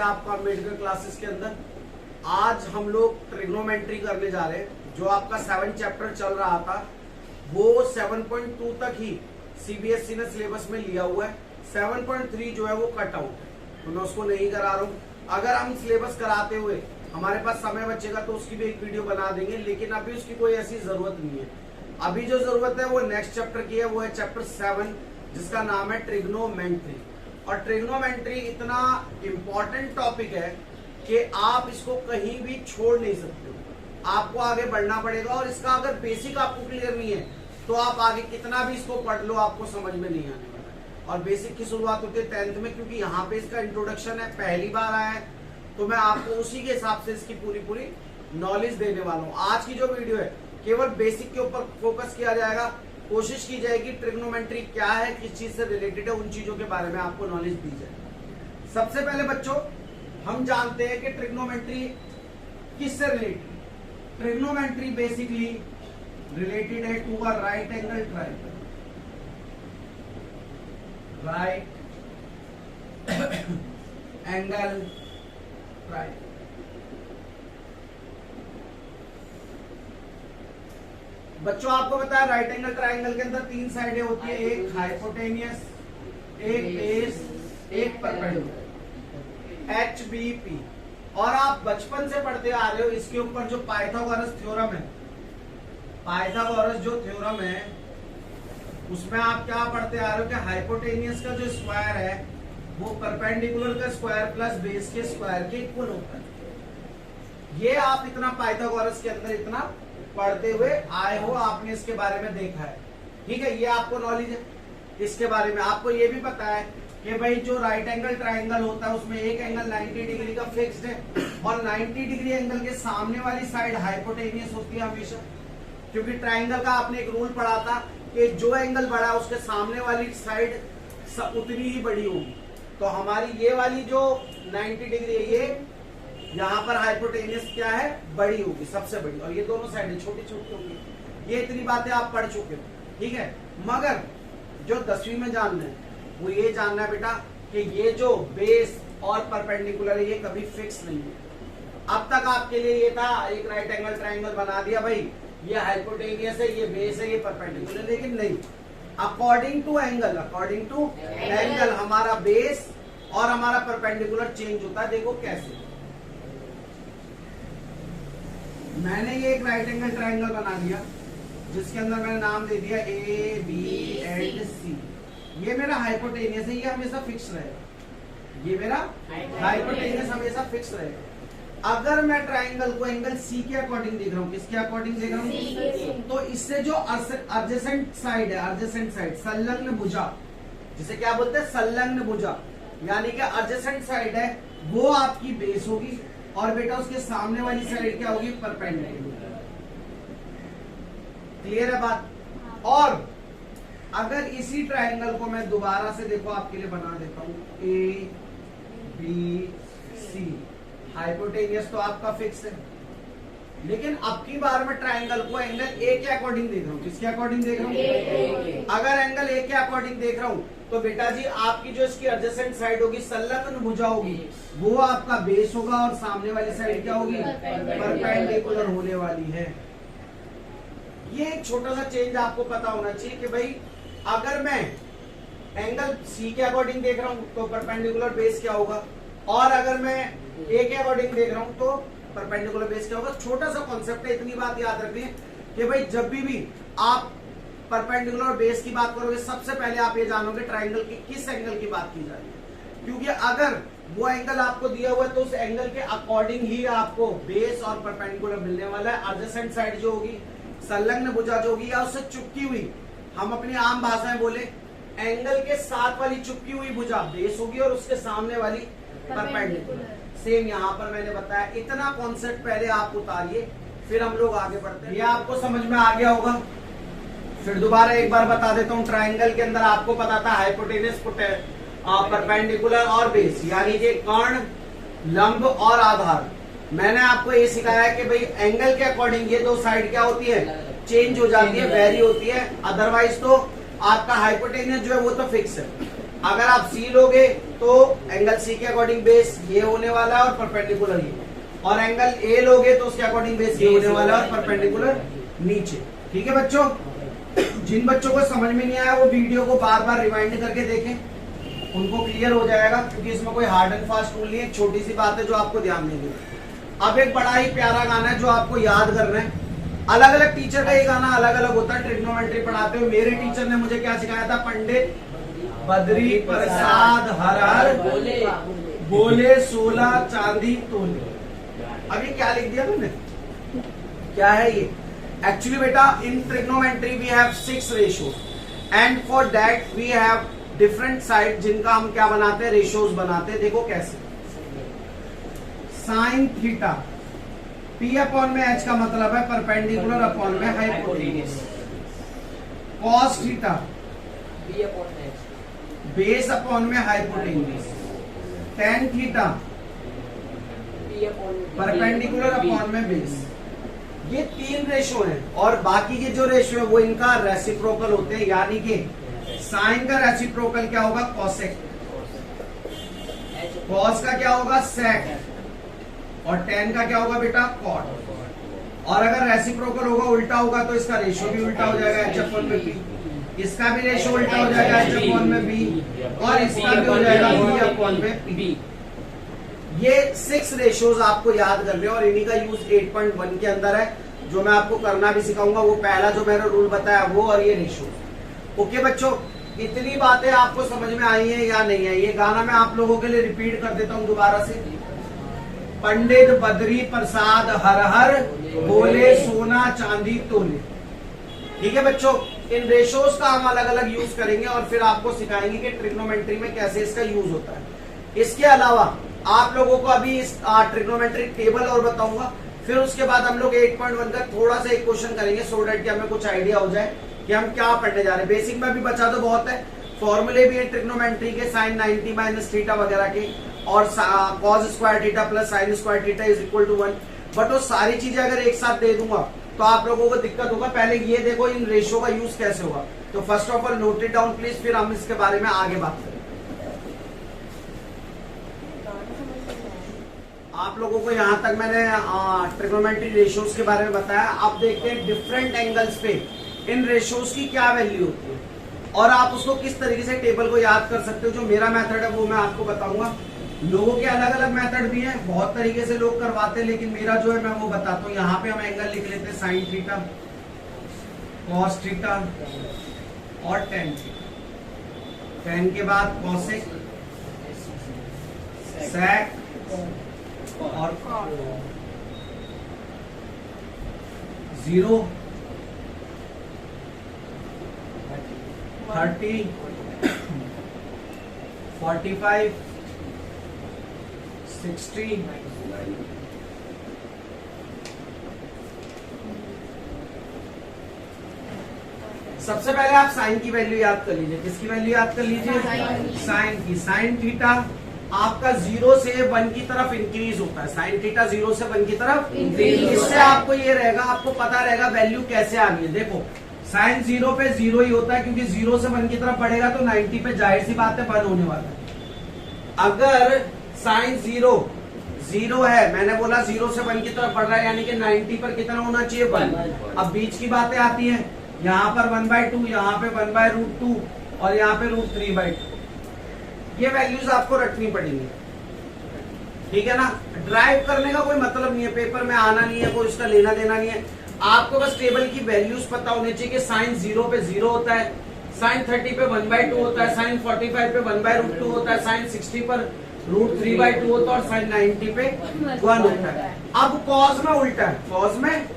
है आपका medical classes के अंदर। आज हम लोग ट्रिग्नोमेट्री करने जा रहे हैं। जो आपका 7 चैप्टर चल रहा था वो 7.2 तक ही सीबीएसई ने सिलेबस में लिया हुआ है। 7.3 जो है वो कट आउट है, तो मैं उसको नहीं करा रहा हूँ। अगर हम सिलेबस कराते हुए हमारे पास समय बचेगा तो उसकी भी एक वीडियो बना देंगे, लेकिन अभी उसकी कोई ऐसी जरूरत नहीं है। अभी जो जरूरत है वो नेक्स्ट चैप्टर की है, वो है चैप्टर 7 जिसका नाम है ट्रिग्नोमेट्री। और ट्रिग्नोमेट्री इतना इम्पोर्टेंट टॉपिक है कि आप इसको कहीं भी छोड़ नहीं सकते हो, आपको आगे बढ़ना पड़ेगा। और इसका अगर बेसिक आपको क्लियर नहीं है तो आप आगे कितना भी इसको पढ़ लो आपको समझ में नहीं आने वाला। और बेसिक की शुरुआत होती है 10th में, क्योंकि यहाँ पे इसका इंट्रोडक्शन है, पहली बार आया है, तो मैं आपको उसी के हिसाब से इसकी पूरी नॉलेज देने वाला हूँ। आज की जो वीडियो है केवल बेसिक के ऊपर फोकस किया जाएगा। कोशिश की जाएगी ट्रिग्नोमेट्री क्या है, किस चीज से रिलेटेड है, उन चीजों के बारे में आपको नॉलेज दी जाए। सबसे पहले बच्चों हम जानते हैं कि ट्रिग्नोमेट्री किससे रिलेटेड। ट्रिग्नोमेट्री बेसिकली रिलेटेड है to a right angle triangle. Right angle triangle. बच्चों आपको पता है राइट एंगल ट्रायंगल के अंदर 3 साइडें होती है, एक हाइपोटेनियस, एक बेस, एक परपेंडिकुलर, HBP। और आप बचपन से पढ़ते आ रहे हो इसके ऊपर जो पाइथागोरस थ्योरम है, पाइथागोरस जो थ्योरम है उसमें आप क्या पढ़ते आ रहे हो कि हाइपोटेनियस का जो स्क्वायर है वो परपेंडिकुलर का स्क्वायर प्लस बेस के स्क्वायर के इक्वल होता है। ये आप इतना पाइथागोरस के अंदर इतना पढ़ते हुए आए हो, आपने इसके बारे में देखा है, ठीक है, ये आपको नॉलेज है इसके बारे में। आपको ये भी पता है कि भाई जो राइट एंगल ट्रायंगल होता है उसमें एक एंगल 90 डिग्री का फिक्स्ड है और 90 डिग्री एंगल के सामने वाली साइड हाइपोटेनियस होती है हमेशा। क्योंकि ट्रायंगल का आपने एक रूल पढ़ा था कि जो एंगल बड़ा है उसके सामने वाली साइड उतनी ही बड़ी होगी। तो हमारी ये वाली जो 90 डिग्री है ये यहाँ पर हाइपोटेनियस क्या है, बड़ी होगी, सबसे बड़ी, और ये दोनों साइडें छोटी छोटी होंगी। ये इतनी बातें आप पढ़ चुके हो, ठीक है। मगर जो 10वीं में जानना है वो ये जानना है बेटा कि ये जो बेस और परपेंडिकुलर है ये कभी फिक्स नहीं है। अब तक आपके लिए ये था एक राइट एंगल ट्रायंगल बना दिया, भाई ये हाइपोटेनियस है, ये बेस है, ये परपेंडिकुलर, लेकिन नहीं, अकॉर्डिंग टू एंगल हमारा बेस और हमारा परपेंडिकुलर चेंज होता है। देखो कैसे, मैंने ये एक राइट एंगल ट्रायंगल बना दिया जिसके अंदर मैंने नाम दे दिया A, B एंड C। ये मेरा हाइपोटेनियस है, ये हमेशा फिक्स रहेगा, ये मेरा हाइपोटेनियस हमेशा फिक्स रहेगा। अगर मैं ट्रायंगल को एंगल C के अकॉर्डिंग देख रहा हूँ, किसके अकॉर्डिंग देख रहा हूँ, तो इससे जो एडजेसेंट साइड है, एडजेसेंट साइड, संलग्न भुजा, जिसे क्या बोलते हैं, संलग्न भुजा, यानी कि एडजेसेंट साइड है वो आपकी बेस होगी और बेटा उसके सामने वाली साइड क्या होगी, परपेंडिकुलर। क्लियर है बात। और अगर इसी ट्रायंगल को मैं दोबारा से देखो आपके लिए बना देता हूं, A, B, C, हाइपोटेनियस तो आपका फिक्स है, लेकिन अब की बार मैं ट्रायंगल को एंगल A के अकॉर्डिंग देख रहा हूँ। किसके अकॉर्डिंग देख रहा हूँ? अगर एंगल A के अकॉर्डिंग देख रहा हूँ तो बेटा जी आपकी जो इसकी एडजेसेंट साइड होगी, संलग्न भुजा होगी, वो आपका बेस होगा और सामने वाली साइड क्या होगी, परपेंडिकुलर होने वाली है। ये एक छोटा सा चेंज आपको पता होना चाहिए कि भाई अगर मैं एंगल C के अकॉर्डिंग देख रहा हूं तो परपेंडिकुलर बेस क्या होगा, और अगर मैं A के अकॉर्डिंग देख रहा हूं तो परपेंडिकुलर बेस क्या होगा। छोटा सा कॉन्सेप्ट है, इतनी बात याद रखनी है कि भाई जब भी आप परपेंडिकुलर बेस की बात करोगे सबसे पहले आप ये जानोगे ट्रायंगल की किस एंगल की बात की जा रही है। क्योंकि अगर वो एंगल आपको दिया हुआ है तो उस एंगल के अकॉर्डिंग ही आपको बेस और परपेंडिकुलर मिलने वाला है। एडजेसेंट साइड जो होगी, संलग्न भुजा जो होगी या उससे चुपकी हुई, हम अपनी आम भाषा में बोले एंगल के साथ वाली चुपकी हुई भुजा बेस होगी और उसके सामने वाली परपेंडिकुलर। सेम यहाँ पर मैंने बताया, इतना कॉन्सेप्ट पहले आप उतारिए फिर हम लोग आगे बढ़ते हैं। ये आपको समझ में आ गया होगा। फिर दोबारा एक बार बता देता हूँ, ट्रायंगल के अंदर आपको पता था हाइपोटेनियस, परपेंडिकुलर और बेस, यानी कि कर्ण, लंब और आधार। मैंने आपको ये सिखाया कि भाई एंगल के अकॉर्डिंग ये दो साइड क्या होती है, चेंज हो जाती है, वेरी होती है। अदरवाइज तो आपका हाइपोटेनियस जो है वो तो फिक्स है। अगर आप सी लोगे तो एंगल सी के अकॉर्डिंग बेस ये होने वाला है और परपेंडिकुलर ये, और एंगल ए लोगे तो उसके अकॉर्डिंग बेस ये होने वाला है और परपेंडिकुलर नीचे। ठीक है बच्चों, जिन बच्चों को समझ में नहीं आया वो वीडियो को बार बार रिवाइंड करके देखें, उनको क्लियर हो जाएगा, क्योंकि इसमें कोई हार्ड एंड फास्ट रूल नहीं है, छोटी सी बात है जो आपको ध्यान देंगे। अब एक बड़ा ही प्यारा गाना है जो आपको याद करना है। अलग अलग टीचर का ये गाना अलग अलग होता है। ट्रिग्नोमेट्री पढ़ाते हुए मेरे टीचर ने मुझे क्या सिखाया था, पंडित बद्री प्रसाद हर हर बोले 16 चांदी तोले। अब ये क्या लिख दिया मैंने, क्या है ये? एक्चुअली बेटा in trigonometry we have 6 ratios and for that we have different side जिनका हम क्या बनाते हैं, रेशियोज बनाते हैं। देखो कैसे, साइन थीटा P अपॉन में H का मतलब है परपेंडिकुलर अपॉन में hypotenuse, cos theta B upon H, base upon में hypotenuse, tan theta P upon perpendicular upon में बेस। ये 3 रेशियो हैं और बाकी के जो रेशियो है वो इनका रेसिप्रोकल होते हैं, यानी कि साइन का रेसिप्रोकल क्या होगा, कॉसेक, कॉस का क्या होगा, सेक, और टेन का क्या होगा बेटा, कॉट। और अगर रेसिप्रोकल होगा उल्टा होगा तो इसका रेशियो भी उल्टा हो जाएगा, H अपॉन में P, इसका भी रेशियो उल्टा हो जाएगा H अपॉन में B, और इसका भी हो जाएगा B अपॉन में P। ये 6 रेशियोज आपको याद करने और इन्हीं का यूज 8.1 के अंदर है, जो मैं आपको करना भी सिखाऊंगा। वो पहला जो मैंने रूल बताया वो और ये रेशियो। ओके बच्चों, इतनी बातें आपको समझ में आई है या नहीं है? ये गाना मैं आप लोगों के लिए रिपीट कर देता हूँ दोबारा से। पंडित बद्री प्रसाद हर हर बोले सोना चांदी तोले। ठीक है बच्चों, इन रेशियोज का हम अलग अलग यूज करेंगे और फिर आपको सिखाएंगे कि ट्रिग्नोमेट्री में कैसे इसका यूज होता है। इसके अलावा आप लोगों को अभी इस ट्रिग्नोमेट्रिक टेबल और बताऊंगा, फिर उसके बाद हम लोग 8.1 का थोड़ा सा एक क्वेश्चन करेंगे सो डेट कि हमें कुछ आइडिया हो जाए कि हम क्या पढ़ने जा रहे हैं। बेसिक में भी बचा तो बहुत है, फॉर्मूले भी है ट्रिग्नोमेट्री के, साइन 90 माइनस थीटा वगैरह के, और cos square theta plus sine square theta is equal to 1। But वो सारी चीजें अगर एक साथ दे दूंगा तो आप लोगों को दिक्कत होगा। पहले ये देखो इन रेशियो का यूज कैसे होगा, तो first of all note it down please, फिर हम इसके बारे में आगे बात करें। आप लोगों को यहाँ तक मैंने ट्रिग्नोमेट्री रेशियोज के बारे में बताया। अब देखते हैं डिफरेंट एंगल्स पे इन रेशियोज की क्या वैल्यू होती है और आप उसको किस तरीके से टेबल को याद कर सकते हो। जो मेरा मेथड है वो मैं आपको बताऊंगा। लोगों के अलग अलग मेथड भी हैं, बहुत तरीके से लोग करवाते हैं, लेकिन मेरा जो है मैं वो बताता हूँ। यहाँ पे हम एंगल लिख लेते हैं साइन थीटा, कॉस थीटा और टेन थीटा। टेन के बाद कॉसेक, सेक और 0, 30, 45, 60, सबसे पहले आप साइन की वैल्यू याद कर लीजिए। किसकी वैल्यू याद कर लीजिए? साइन की। साइन थीटा आपका 0 से 1 की तरफ इंक्रीज होता है। साइन थीटा 0 से 1 की तरफ इंक्रीज। इससे आपको ये रहेगा, आपको पता रहेगा वैल्यू कैसे आनी है। देखो साइन 0 पे 0 ही होता है, क्योंकि 0 से 1 की तरफ बढ़ेगा तो 90 पे जाहिर सी बात है 1 होने वाला है। अगर साइन 0 है, मैंने बोला 0 से 1 की तरफ बढ़ रहा है, यानी कि 90 पर कितना होना चाहिए? 1। अब बीच की बातें आती हैं, यहाँ पर 1/2, यहाँ पे 1/√2 और यहाँ पे √3/2। ये वैल्यूज आपको रखनी पड़ेंगी, ठीक है ना। ड्राइव करने का कोई मतलब नहीं है, पेपर में आना नहीं है, कोई उसका लेना देना नहीं है। आपको बस टेबल की वैल्यूज पता होनी चाहिए कि साइन 0 पे 0 होता है, साइन 30 पे 1/2 होता है, साइन 45 पे 1/√2 होता है, साइन 60 पर √3/2 होता है और साइन 90 पे 1 होता है। अब कॉस में उल्टा है, कॉस में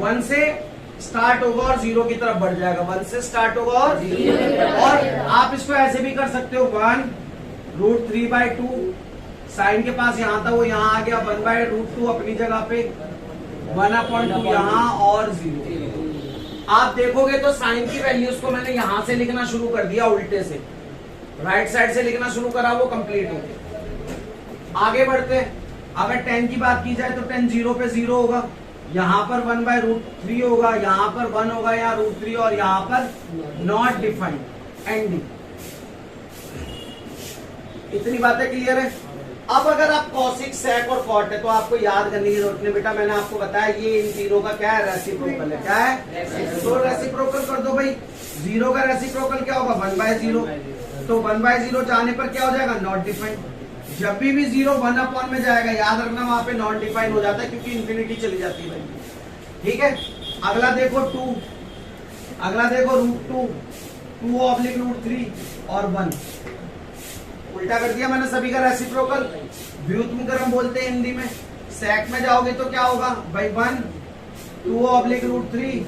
1 से स्टार्ट होगा और 0 की तरफ बढ़ जाएगा। 1 से स्टार्ट होगा और 0, और आप इसको ऐसे भी कर सकते हो 1√3/2, साइन के पास यहाँ था वो यहाँ आ गया, 1/√2 अपनी जगह पे, 1/2 यहाँ और 0। आप देखोगे तो साइन की वैल्यूज को मैंने यहाँ से लिखना शुरू कर दिया, उल्टे से राइट साइड से लिखना शुरू करा, वो कंप्लीट हो गया। आगे बढ़ते हैं। अगर 10 की बात की जाए तो 10 0 पे 0 होगा, यहाँ पर 1/√3 होगा, यहाँ पर 1 होगा या √3, और यहाँ पर नॉट डिफाइंड एंडिंग। इतनी बातें क्लियर है। अब अगर आप कॉसिक, सेक और कॉट है तो आपको याद करने की जरूरत नहीं बेटा, मैंने आपको बताया ये इन तीनों का क्या है, रेसिप्रोकल है। क्या है? तो रेसिप्रोकल कर दो भाई। जीरो का रेसिप्रोकल क्या होगा? 1/0। तो 1/0 जाने पर क्या हो जाएगा? Not defined. जब भी 0 1 अपॉन में जाएगा, याद रखना वहां पे नॉट डिफाइंड हो जाता है क्योंकि इंफिनिटी चली जाती है भाई। ठीक है, अगला देखो 2, अगला देखो √2, 2/√3 और 1। उल्टा कर दिया मैंने सभी का रेसिप्रोकल। व्युत्क्रम बोलते हैं हिंदी में। सेक में जाओगे तो क्या होगा भाई? 1, 2/√3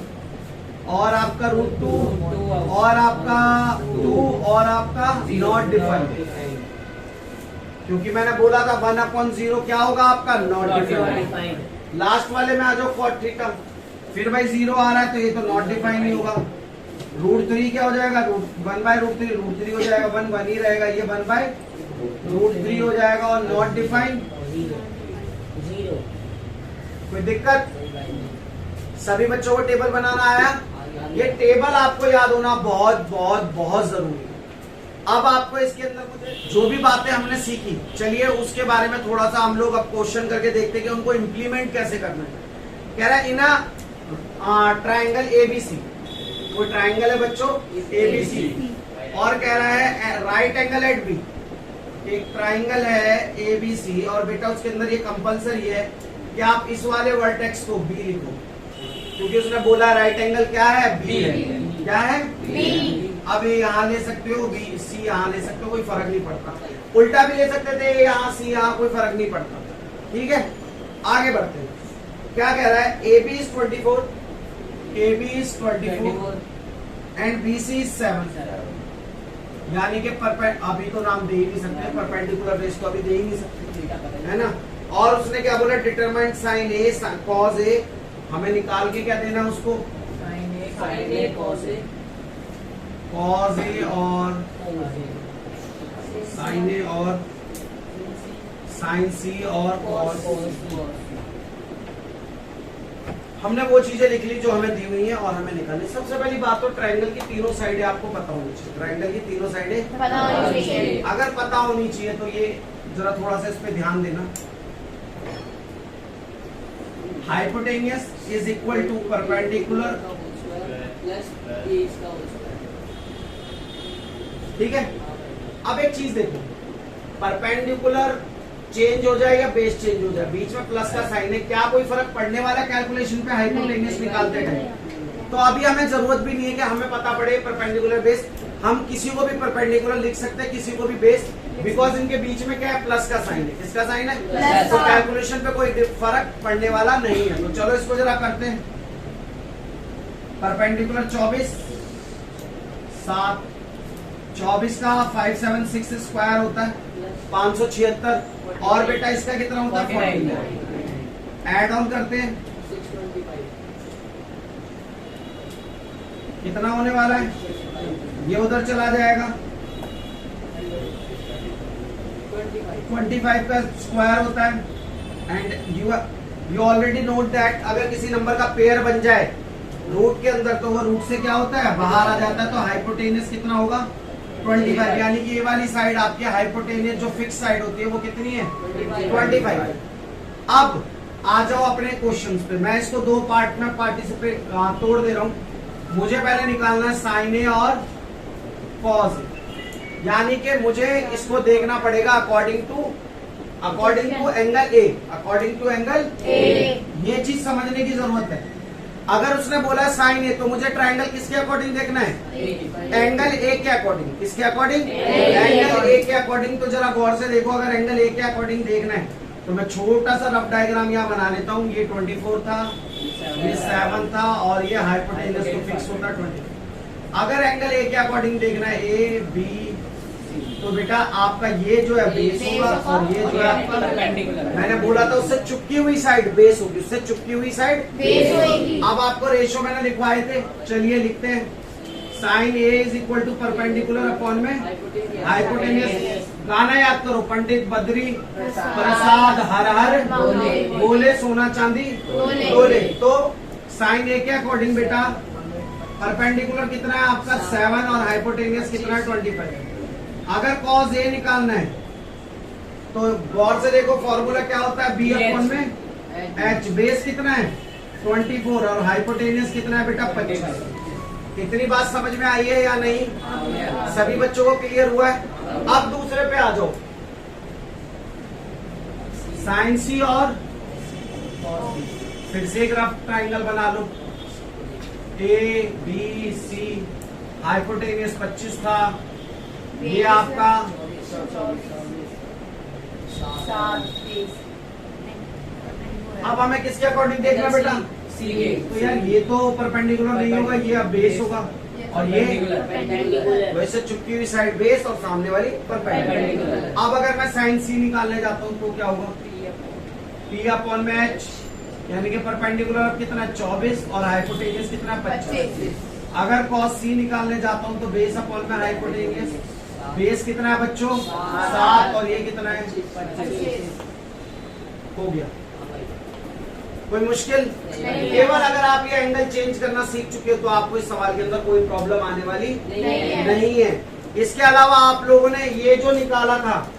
और आपका √2 और आपका 2 और आपका नॉट डिफाइंड, क्योंकि मैंने बोला था 1/0 क्या होगा आपका? Not defined. लास्ट वाले में आ जाओ cot थीटा, फिर भाई 0 आ रहा है तो ये तो नॉट डिफाइंड ही होगा। √3 क्या हो जाएगा? 1/√3, √3 हो जाएगा, 1 1 ही रहेगा, ये 1/√3 हो जाएगा और नॉट डिफाइंड। कोई दिक्कत? सभी बच्चों को टेबल बनाना आया? ये टेबल आपको याद होना बहुत बहुत बहुत जरूरी है। अब आपको इसके अंदर मुझे जो भी बातें हमने सीखी, चलिए उसके बारे में थोड़ा सा हम लोग अब क्वेश्चन करके देखते हैं कि उनको इम्प्लीमेंट कैसे करना है। कह रहा है इन ट्राइंगल एबीसी, कोई ट्राइंगल है बच्चों एबीसी, और कह रहा है राइट एंगल एट बी। एक ट्राइंगल है एबीसी और बेटा उसके अंदर ये कंपलसरी है कि आप इस वाले वर्टेक्स को बी लिखो, क्योंकि उसने बोला राइट एंगल क्या है? बी है। क्या है? बी। अब ये यहाँ ले सकते हो, बी सी यहाँ ले सकते हो, कोई फर्क नहीं पड़ता। उल्टा भी ले सकते थे, यहाँ सी यहाँ, कोई फर्क नहीं पड़ता। ठीक है, आगे बढ़ते हैं। क्या कह रहा है? A B is 24, A B is 24 and B C is 7। यानी कि अभी तो नाम दे ही नहीं सकते, परपेंडिकुलर बेस तो अभी दे ही नहीं सकते, है ना। और उसने क्या बोला? डिटरमाइन साइन ए कॉज ए, हमें निकाल के क्या देना उसको? साइन ए कॉस ए और साइन ए और साइन सी और कॉस। हमने वो चीजें लिख ली जो हमें दी हुई है और हमें निकालनी। सबसे पहली बात तो ट्रायंगल की तीनों साइडें आपको पता होनी चाहिए। ट्रायंगल की तीनों साइडें पता होनी चाहिए। अगर पता होनी चाहिए तो ये जरा थोड़ा सा इस पे ध्यान देना। Hypotenuse is equal to perpendicular, plus ए इसका होल स्क्वायर। ठीक है। अब एक चीज देखो, परपेंडिकुलर चेंज हो जाए या बेस चेंज हो जाए, बीच में प्लस का साइन है, क्या कोई फर्क पड़ने वाला कैलकुलेशन पे हाइपोटेनियस निकालते टाइम? तो अभी हमें जरूरत भी नहीं है कि हमें पता पड़े परपेंडिकुलर बेस। हम किसी को भी परपेंडिकुलर लिख सकते हैं, किसी को भी बेस, बिकॉज इनके बीच में क्या है? प्लस का साइन है। किसका साइन है? तो कैलकुलेशन पे कोई फर्क पड़ने वाला नहीं है। तो चलो इसको जरा करते हैं। परपेंडिकुलर 24, 7, 24 का 576 स्क्वायर होता है 576, और बेटा इसका कितना होता है? 49। ऐड ऑन करते हैं, 625 कितना होने वाला है? ये उधर चला जाएगा, 25 का स्क्वायर होता है। And you already note that अगर किसी नंबर का पेयर बन जाए रूट के अंदर तो वो रूट से क्या होता है? बाहर आ जाता है। तो हाइपोटेनियस कितना होगा? 25। यानी कि ये वाली साइड आपकी हाइपोटेनियस जो फिक्स साइड होती है वो कितनी है? 25। अब आ जाओ अपने क्वेश्चंस पे। मैं इसको दो पार्ट में पार्टिसिपेट तोड़ दे रहा हूँ। मुझे पहले निकालना है साइन ए और कॉस ए, यानी कि मुझे इसको देखना पड़ेगा according to angle A, according to angle A. ये चीज समझने की जरूरत है। अगर उसने बोला साइन ए तो मुझे ट्रायंगल किसके अकॉर्डिंग देखना है? एंगल ए के अकॉर्डिंग। किसके अकॉर्डिंग? एंगल ए के अकॉर्डिंग। तो जरा गौर से देखो, अगर एंगल ए के अकॉर्डिंग देखना है तो मैं छोटा सा रफ डायग्राम यहाँ बना लेता हूँ। ये 24 था, ये 7 था, और ये हाइपोटेनस तो फिक्स होता 20। अगर एंगल ए के अकॉर्डिंग देखना है ए बी, तो बेटा आपका ये जो है बेस होगा और ये जो है आपका परपेंडिकुलर। मैंने बोला था उससे चुपकी हुई साइड बेस होगी, उससे चुपकी हुई साइड बेस होगी। अब आपको रेशो मैंने लिखवाए थे, चलिए लिखते हैं। Sine A is equal to perpendicular upon में हाइपोटेनियस। गाना याद करो, पंडित बद्री प्रसाद हर हर बोले, सोना चांदी बोले। तो साइन ए के अकॉर्डिंग बेटा परपेंडिकुलर कितना है आपका? 7 और हाइपोटेनियस कितना है? 25। अगर कॉस ए निकालना है तो गौर से देखो फॉर्मूला क्या होता है, बी अपॉन में एच। बेस कितना है 24 और हाइपोटेनियस कितना है बेटा 25। इतनी बात समझ में आई है या नहीं? सभी बच्चों को क्लियर हुआ है? अब दूसरे पे आ जाओ, साइन सी और फिर से एक रफ ट्राइंगल बना लो, ए बी सी, हाइपोटेनियस 25 था, ये आपका 7 अब हमें किसके अकॉर्डिंग देखना बेटा? सी के। तो यार ये तो परपेंडिकुलर नहीं होगा, ये अब बेस होगा और ये Perpendicular। वैसे चुपकी हुई साइड बेस और सामने वाली परपेंडिकुलर। Perpendicular। अब अगर मैं साइन सी निकालने जाता हूँ तो क्या होगा? पी अपॉन में एच, यानी कि परपेंडिकुलर अब कितना है 24 और हाइपोटेनियस कितना है 25। अगर कॉस सी निकालने जाता हूँ तो बेस अपॉन में हाइपोटेनियस, बेस कितना है बच्चों 7 और ये कितना है? हो गया। कोई मुश्किल? नहीं। केवल अगर आप ये एंगल चेंज करना सीख चुके हो तो आपको इस सवाल के अंदर कोई प्रॉब्लम आने वाली नहीं है। इसके अलावा आप लोगों ने ये जो निकाला था,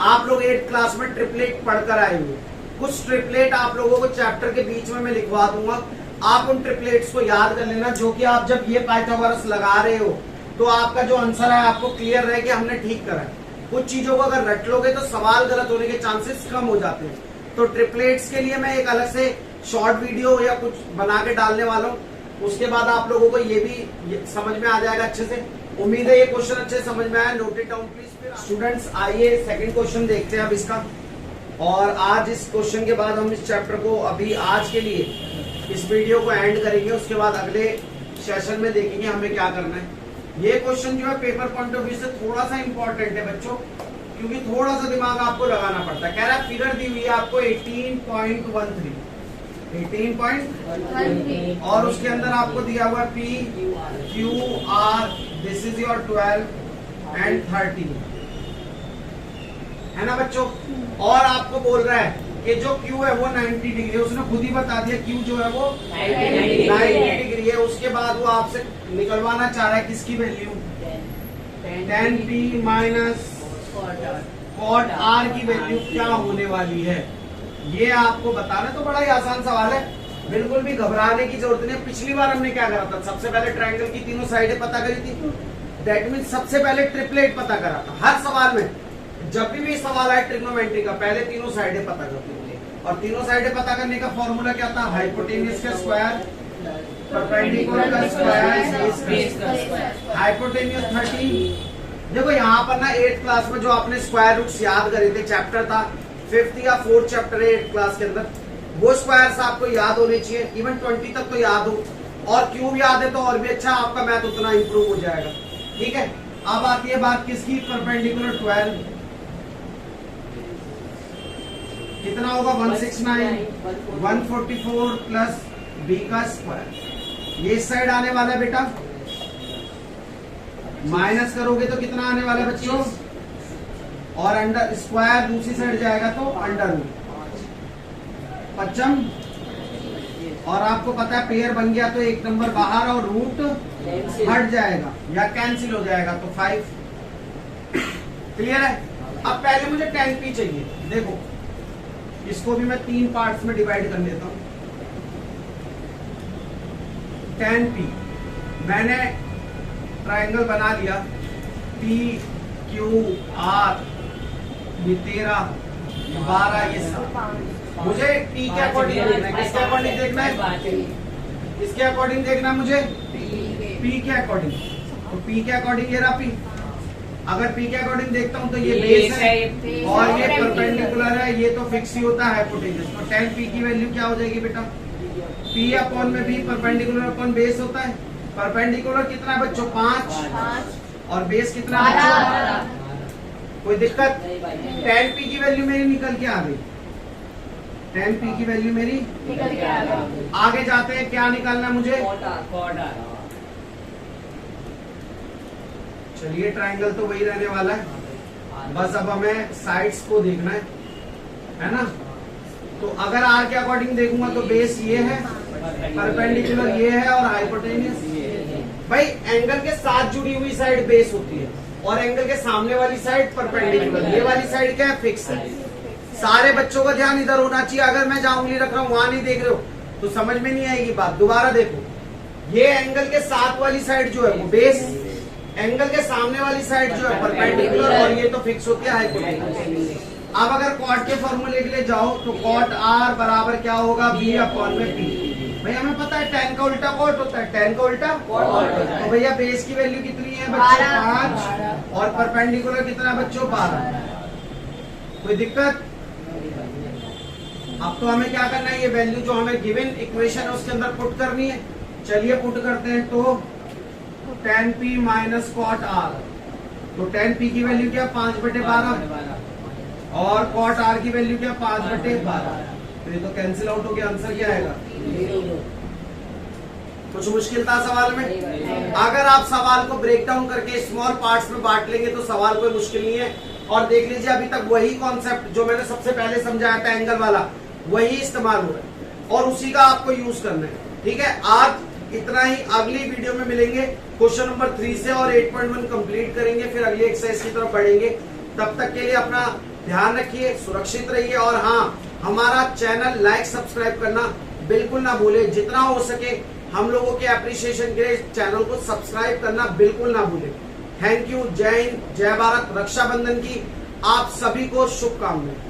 आप लोग 8th क्लास में ट्रिपलेट पढ़कर आए हुए, कुछ ट्रिपलेट आप लोगों को चैप्टर के बीच में मैं लिखवा दूंगा, आप उन ट्रिपलेट्स को याद कर लेना, जो कि आप जब ये पाइथागोरस लगा रहे हो तो आपका जो आंसर है आपको क्लियर रहे कि हमने ठीक करा है। कुछ चीजों को अगर रट लोगे तो सवाल गलत होने के चांसेस कम हो जाते हैं। तो ट्रिपलेट्स के लिए मैं एक अलग से शॉर्ट वीडियो या कुछ बना के डालने वाला हूँ, उसके बाद आप लोगों को ये भी समझ में आ जाएगा अच्छे से। उम्मीद है ये क्वेश्चन अच्छे समझ में आया। Note it down please. Students आइए सेकंड क्वेश्चन देखते हैं अब इसका, और आज इस क्वेश्चन के बाद हम इस चैप्टर को अभी आज के लिए इस वीडियो को एंड करेंगे, उसके बाद अगले सेशन में देखेंगे हमें क्या करना है। ये क्वेश्चन जो है पेपर पॉइंट ऑफ व्यू से थोड़ा सा इंपॉर्टेंट है बच्चों, क्योंकि थोड़ा सा दिमाग आपको लगाना पड़ता है। कह रहा है फिगर दी हुई है आपको 18.13 और उसके अंदर आपको दिया हुआ है P Q R, this is your 12 and 13, है ना बच्चों। और आपको बोल रहा है कि जो Q है वो 90 डिग्री है, उसने खुद ही बता दिया Q जो है वो 90 डिग्री है। उसके बाद वो आपसे निकलवाना चाह रहा है किसकी value? 10P minus cot R की वैल्यू क्या होने वाली है, ये आपको बताना। तो बड़ा ही आसान सवाल है, बिल्कुल भी घबराने की जरूरत नहीं है। पिछली बार हमने क्या करा था? सबसे पहले ट्रायंगल की तीनों साइडें पता करी थी, दैट मीन्स सबसे पहले ट्रिपलेट पता करा था। हर सवाल में जब भी सवाल आए ट्रिग्नोमेट्री का, पहले तीनों साइडें पता करते थे, और तीनों साइडें पता करने का फॉर्मूला क्या था? हाइपोटेनियस का स्क्वायर, परपेंडिकुलर का स्क्वायर, बेस का स्क्वायर। हाइपोटेनियस 30। देखो यहाँ पर ना 8th क्लास में जो आपने स्क्वायर रूट्स याद करे थे, चैप्टर था 5th या 4th चैप्टर है 8th क्लास के अंदर, वो स्क्वायर्स आपको याद होने चाहिए। इवन 20 तक तो याद हो, और क्यूब याद है तो और भी अच्छा, आपका मैथ उतना इंप्रूव हो जाएगा। ठीक है, अब आती है बात किसकी? परपेंडिकुलर 12 कितना होगा? 169, 144 प्लस बी का स्क्वायर। ये इस साइड आने वाला है बेटा, माइनस करोगे तो कितना आने वाला है बच्चों? और अंडर स्क्वायर दूसरी साइड जाएगा तो अंडर रूट 5। और आपको पता है पेयर बन गया तो एक नंबर बाहर और रूट हट जाएगा या कैंसिल हो जाएगा तो 5। क्लियर है? अब पहले मुझे 10P चाहिए। देखो इसको भी मैं 3 पार्ट्स में डिवाइड कर लेता हूं। 10P मैंने ट्रायंगल बना लिया, P Q R, ये 13, 12, ये 7। मुझे P के अकॉर्डिंग देखना है, किसके अकॉर्डिंग देखना है? किसके अकॉर्डिंग देखना है मुझे? P के अकॉर्डिंग। तो P के अकॉर्डिंग ये रहा P। अगर P के अकॉर्डिंग देखता हूँ तो ये बेस है और ये परपेंडिकुलर है, ये तो फिक्स ही होता है हाइपोटेन्यूज। तो 10P की वैल्यू क्या हो जाएगी बेटा? P अपॉन में B, परपेंडिकुलर अपॉन बेस होता है। परपेंडिकुलर कितना है बच्चों? 5 और बेस कितना है बच्चों? कोई दिक्कत? 10P की वैल्यू मेरी निकल के आ गई, 10P की वैल्यू मेरी निकल के आ गई। आगे जाते हैं, क्या निकालना है मुझे? चलिए ट्रायंगल तो वही रहने वाला है, बस अब हमें साइड्स को देखना है ना। तो अगर आर के अकॉर्डिंग देखूंगा तो बेस ये है, परपेंडिकुलर ये है और हाइपोटेनियस। भाई एंगल के साथ जुड़ी हुई साइड बेस होती है और एंगल के सामने वाली साइड परपेंडिकुलर। ये वाली साइड क्या है? फिक्स है। सारे बच्चों का ध्यान इधर होना चाहिए। अगर मैं जहां उंगली रख रहा हूं वहां नहीं देख रहे हो तो समझ में नहीं आएगी बात। दोबारा देखो, ये एंगल के साथ वाली साइड जो है वो बेस, एंगल के सामने वाली साइड जो है परपेंडिकुलर, और ये तो फिक्स होती है हाइपोटेन्यूज। अब अगर कॉट के फॉर्मूले के लिए जाओ तो कॉट आर बराबर क्या होगा? बी अपॉन में पी। भैया हमें पता है tan का उल्टा कॉट होता है, tan का उल्टा तो भैया बेस की वैल्यू कितनी है बच्चों? 5 और परपेंडिकुलर कितना बच्चों? 12। कोई दिक्कत? अब तो हमें क्या करना है, ये वैल्यू जो हमें गिवन इक्वेशन है उसके अंदर पुट करनी है। चलिए पुट करते हैं। तो tan p minus cot r, तो tan p की वैल्यू क्या? 5/12 और कॉट r की वैल्यू क्या? 5/12। तो ये तो कैंसिल आउट हो गया। आंसर क्या आएगा? कुछ मुश्किल था सवाल में? अगर आप सवाल को ब्रेक डाउन करके स्मॉल पार्ट्स में बांट लेंगे तो सवाल कोई मुश्किल नहीं है। और देख लीजिए अभी तक वही कॉन्सेप्ट जो मैंने सबसे पहले समझाया था एंगल वाला, वही इस्तेमाल हो रहा है और उसी का आपको यूज करना है। ठीक है, आज इतना ही। अगली वीडियो में मिलेंगे, क्वेश्चन नंबर 3 से और 8.1 कंप्लीट करेंगे, फिर अगली एक्सरसाइज की तरफ बढ़ेंगे। तब तक के लिए अपना ध्यान रखिए, सुरक्षित रहिए और हाँ, हमारा चैनल लाइक सब्सक्राइब करना बिल्कुल ना भूले। जितना हो सके हम लोगों के एप्रिसिएशन के लिए चैनल को सब्सक्राइब करना बिल्कुल ना भूले। Thank you. जय हिंद, जय भारत। रक्षाबंधन की आप सभी को शुभकामनाएं।